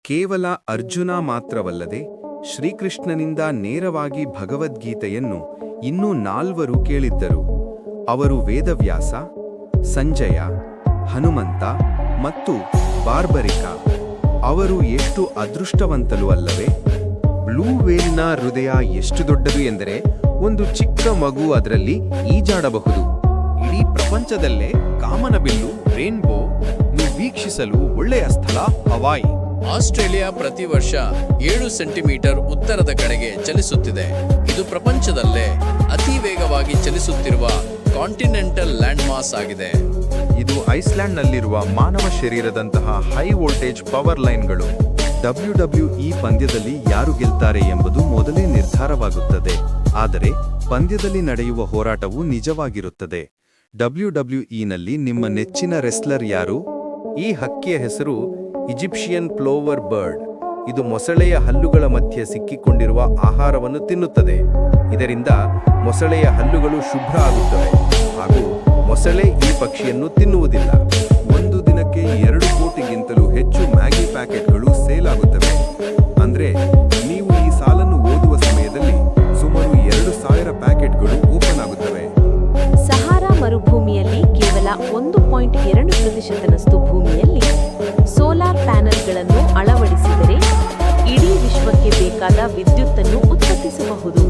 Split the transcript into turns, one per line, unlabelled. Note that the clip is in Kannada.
ಕೇವಲ ಅರ್ಜುನ ಮಾತ್ರವಲ್ಲದೆ ಶ್ರೀಕೃಷ್ಣನಿಂದ ನೇರವಾಗಿ ಭಗವದ್ಗೀತೆಯನ್ನು ಇನ್ನೂ 4 ಕೇಳಿದ್ದರು. ಅವರು ವೇದವ್ಯಾಸ, ಸಂಜಯ, ಹನುಮಂತ ಮತ್ತು ಬಾರ್ಬರಿಕ. ಅವರು ಎಷ್ಟು ಅದೃಷ್ಟವಂತರು ಅಲ್ಲವೇ? ಬ್ಲೂ ವೇಲ್ನ ಹೃದಯ ಎಷ್ಟು ದೊಡ್ಡದು ಎಂದರೆ ಒಂದು ಚಿಕ್ಕ ಮಗು ಅದರಲ್ಲಿ ಈಜಾಡಬಹುದು. ಇಡೀ ಪ್ರಪಂಚದಲ್ಲೇ ಕಾಮನಬಿಲ್ಲು ರೇನ್ಬೋ ವೀಕ್ಷಿಸಲು ಒಳ್ಳೆಯ ಸ್ಥಳ ಹವಾಯಿ.
ಆಸ್ಟ್ರೇಲಿಯಾ ಪ್ರತಿ ವರ್ಷ 7 ಸೆಂಟಿಮೀಟರ್ ಉತ್ತರದ ಕಡೆಗೆ ಚಲಿಸುತ್ತಿದೆ. ಇದು ಪ್ರಪಂಚದಲ್ಲೇ ಅತಿ ವೇಗವಾಗಿ ಚಲಿಸುತ್ತಿರುವ ಕಾಂಟಿನೆಂಟಲ್ ಲ್ಯಾಂಡ್ ಮಾಸ್ ಆಗಿದೆ.
ಇದು ಐಸ್ಲ್ಯಾಂಡ್ನಲ್ಲಿರುವ ಮಾನವ ಶರೀರದಂತಹ ಹೈ ವೋಲ್ಟೇಜ್ ಪವರ್ ಲೈನ್ಗಳು.
WWE ಪಂದ್ಯದಲ್ಲಿ ಯಾರು ಗೆಲ್ತಾರೆ ಎಂಬುದು ಮೊದಲೇ ನಿರ್ಧಾರವಾಗುತ್ತದೆ. ಆದರೆ ಪಂದ್ಯದಲ್ಲಿ ನಡೆಯುವ ಹೋರಾಟವು ನಿಜವಾಗಿರುತ್ತದೆ. WWEನಲ್ಲಿ ನಿಮ್ಮ ನೆಚ್ಚಿನ ರೆಸ್ಲರ್ ಯಾರು? ಈ ಹಕ್ಕಿಯ ಹೆಸರು ಈಜಿಪ್ಷಿಯನ್ ಪ್ಲೋವರ್ ಬರ್ಡ್. ಇದು ಮೊಸಳೆಯ ಹಲ್ಲುಗಳ ಮಧ್ಯೆ ಸಿಕ್ಕಿಕೊಂಡಿರುವ ಆಹಾರವನ್ನು ತಿನ್ನುತ್ತದೆ. ಇದರಿಂದ ಮೊಸಳೆಯ ಹಲ್ಲುಗಳು ಶುಭ್ರ ಆಗುತ್ತವೆ ಹಾಗೂ ಮೊಸಳೆ ಈ ಪಕ್ಷಿಯನ್ನು ತಿನ್ನುವುದಿಲ್ಲ. ಒಂದು ದಿನಕ್ಕೆ 2 ಕೋಟಿಗಿಂತಲೂ ಹೆಚ್ಚು ಮ್ಯಾಗಿ ಪ್ಯಾಕೆಟ್ಗಳು ಸೇಲ್ ಆಗುತ್ತವೆ. ಅಂದ್ರೆ ನೀವು ಈ ಸಾಲನ್ನು ಓದುವ ಸಮಯದಲ್ಲಿ ಸುಮಾರು 2,000 ಪ್ಯಾಕೆಟ್ಗಳು ಓಪನ್ ಆಗುತ್ತವೆ.
ಸಹಾರಾ ಮರುಭೂಮಿಯಲ್ಲಿ ಕೇವಲ 1.2% ಭೂಮಿಯಲ್ಲಿ ಸೋಲಾರ್ ಪ್ಯಾನೆಲ್ಗಳನ್ನು ಅಳವಡಿಸಿದರೆ ಇಡೀ ವಿಶ್ವಕ್ಕೆ ಬೇಕಾದ ವಿದ್ಯುತ್ತನ್ನು ಉತ್ಪಾದಿಸಬಹುದು.